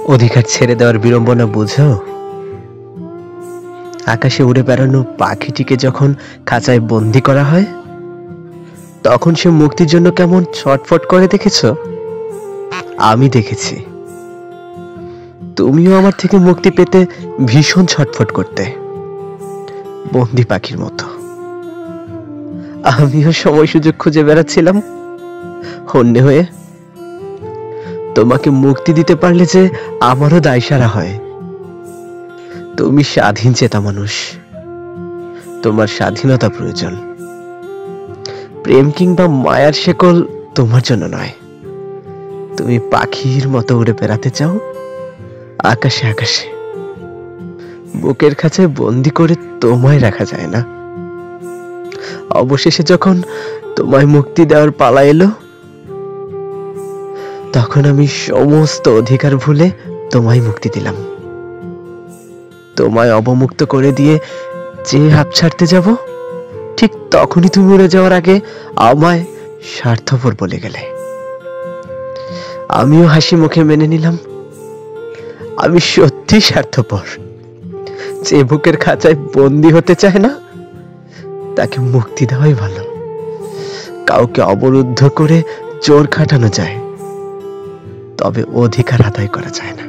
অধিকার ছেড়ে দেওয়ার বিড়ম্বনা বুঝো? আকাশে উড়ে বেড়ানো পাখিটিকে যখন খাঁচায় বন্দি করা হয়, তখন সে মুক্তির জন্য কেমন ছটফট করে দেখেছ? আমি দেখেছি। তুমিও আমার থেকে মুক্তি পেতে ভীষণ ছটফট করতে, বন্দি পাখির মতো। আমিও সময় সুযোগ খুঁজে বেড়াচ্ছিলাম হন্যে হয়ে। তোমাকে মুক্তি দিতে পারলে যে আমারও দায় সারা হয়। তুমি স্বাধীন চেতা মানুষ, তোমার স্বাধীনতা প্রয়োজন। প্রেম কিংবা মায়ার শেকল তোমার জন্য নয়। তুমি পাখির মতো উড়ে বেড়াতে চাও আকাশে আকাশে। বুকের খাঁচায় বন্দি করে তোমায় রাখা যায় না। অবশেষে যখন তোমায় মুক্তি দেওয়ার পালা এলো, তখন আমি সমস্ত অধিকার ভুলে তোমায় মুক্তি দিলাম। তোমায় অবমুক্ত করে দিয়ে যে হাঁপ ছাড়তে যাব, ঠিক তখনই তুমি উড়ে যাওয়ার আগে আমায় স্বার্থপর বলে গেলে। আমিও হাসি মুখে মেনে নিলাম, আমি সত্যি স্বার্থপর। যে বুকের খাঁচায় বন্দি হতে চায় না, তাকে মুক্তি দেওয়াই ভালো। কাউকে অবরুদ্ধ করে জোর খাটানো যায়, তবে অধিকার আদায় করা যায় না।